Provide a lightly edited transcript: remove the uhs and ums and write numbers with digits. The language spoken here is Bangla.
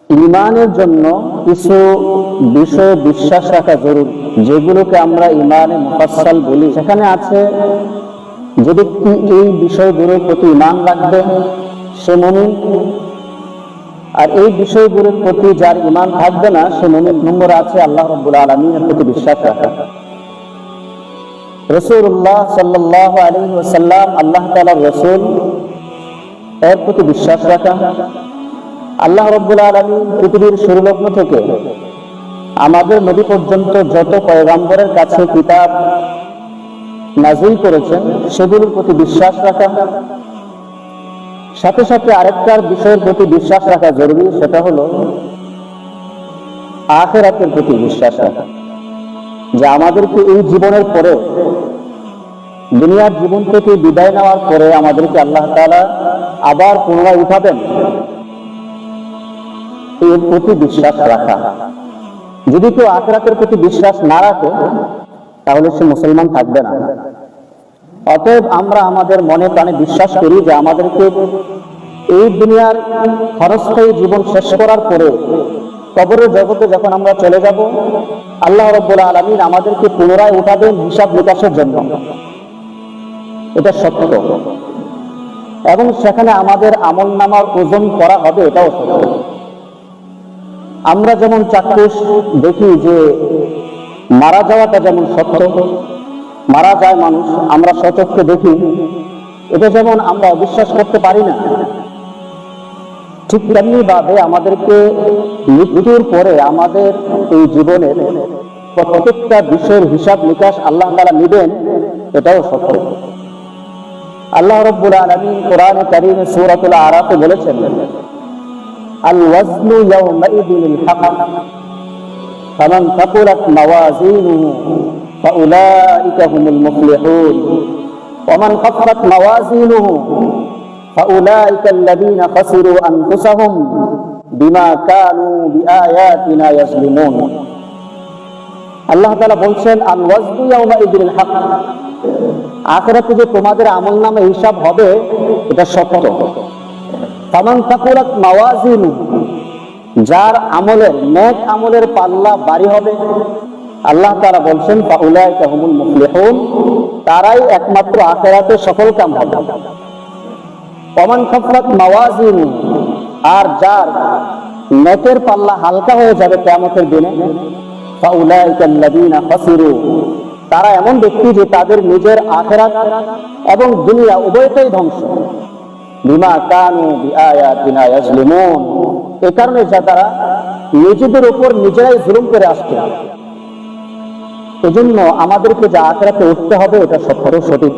ইমানের জন্য কিছু বিষয়ে বিশ্বাস রাখা জরুরি, যেগুলোকে আমরা ইমানে মুফাসসাল বলি। সেখানে আছে যে ব্যক্তি এই বিষয়গুলোর প্রতি ইমান রাখবে সে মুমিন, আর এই বিষয়গুলোর প্রতি যার ইমান থাকবে না সে মুমিন। নম্বর আছে আল্লাহ রাব্বুল আলামিনের প্রতি বিশ্বাস রাখা, রাসূলুল্লাহ সাল্লাল্লাহু আলাইহি ওয়াসাল্লাম আল্লাহ তাআলার রাসূল, এর প্রতি বিশ্বাস রাখা। আল্লাহ রাব্বুল আলামিন পৃথিবীর শুরুলগ্ন থেকে আমাদের নবী পর্যন্ত যত পয়গম্বরের কাছে কিতাব নাযিল করেছেন সেগুলোর প্রতি বিশ্বাস রাখা। সাথে সাথে আরেকটা বিষয়ের প্রতি বিশ্বাস রাখা জরুরি, সেটা হলো আখিরাতের প্রতি বিশ্বাস রাখা, যে আমাদেরকে এই জীবনের পরে, দুনিয়ার জীবন থেকে বিদায় নেওয়ার পরে আমাদেরকে আল্লাহ তাআলা আবার পুনরায় উঠাবেন, এর প্রতি বিশ্বাস রাখা। যদি কেউ আখিরাতের প্রতি বিশ্বাস না রাখে তাহলে সে মুসলমান থাকবে না। অতএব আমরা আমাদের মনে প্রাণে বিশ্বাস করি যে আমাদেরকে এই দুনিয়ার ক্ষণস্থায়ী জীবন শেষ করার পরে কবরের জগতে যখন আমরা চলে যাব, আল্লাহ রাব্বুল আলামিন আমাদেরকে পুনরায় উঠাবেন হিসাব নিকাশের জন্য। এটা সত্য, এবং সেখানে আমাদের আমলনামার ওজন করা হবে, এটাও সত্য। আমরা যেমন চাক্ষুষ দেখি যে মারা যাওয়াটা যেমন সত্য, মারা যায় মানুষ, আমরা সচক্ষে দেখি, এটা যেমন আমরা অবিশ্বাস করতে পারি না, ঠিক তেমনি ভাবে আমাদেরকে মৃত্যুর পরে আমাদের এই জীবনের প্রত্যেকটা বিষয়ের হিসাব নিকাশ আল্লাহ তাআলা নেবেন, এটাও সত্য। আল্লাহ রাব্বুল আলামিন কোরআনে কারীমে সূরাতুল আরাফে বলেছেন, আল ওয়াজনু ইয়াওমাইযিনিল হক ফামান থাকুলাত মাওয়াজিনুহু ফাউলাইকা হুমুল মুফলিহুন ওয়া মান খাফফাত মাওয়াজিনুহু ফাউলাইকা আল্লাযীনা খাসিরু আনফুসাহুম বিমা কানু বিআয়াতিনা ইয়াজলিমুন। আল্লাহ তাআলা বলছেন, আল ওয়াজনু ইয়াওমাইযিনিল হক, আখিরাতে যে তোমাদের আমলনামা হিসাব হবে এটা সত্য। ফামান থাকুলাত মাওয়াজিনুহু, যার আমলের নেক আমলের পাল্লা ভারী হবে, আল্লাহ তাআলা বলছেন ফাউলাইকা হুমুল মুফলিহুন, তারাই একমাত্র আখিরাতে সফলকাম হবে। ওমান খাফফাত মাওয়াজিনুহু, আর যার নেকের পাল্লা হালকা হয়ে যাবে কিয়ামতের দিনে, ফাউলাইকা আল্লাযীনা খাসিরু, তারা এমন ব্যক্তি যে তাদের নিজের আখিরাত এবং দুনিয়া উভয়টাই ধ্বংস। বিমা কানু বিআয়াতিনা ইয়াজলিমুন, এই কারণে যা তারা নিজেদের উপর নিজেরাই জুলুম করে আসছে। এজন্য আমাদেরকে যে আখিরাতে উঠতে হবে এটা সত্য সঠিক।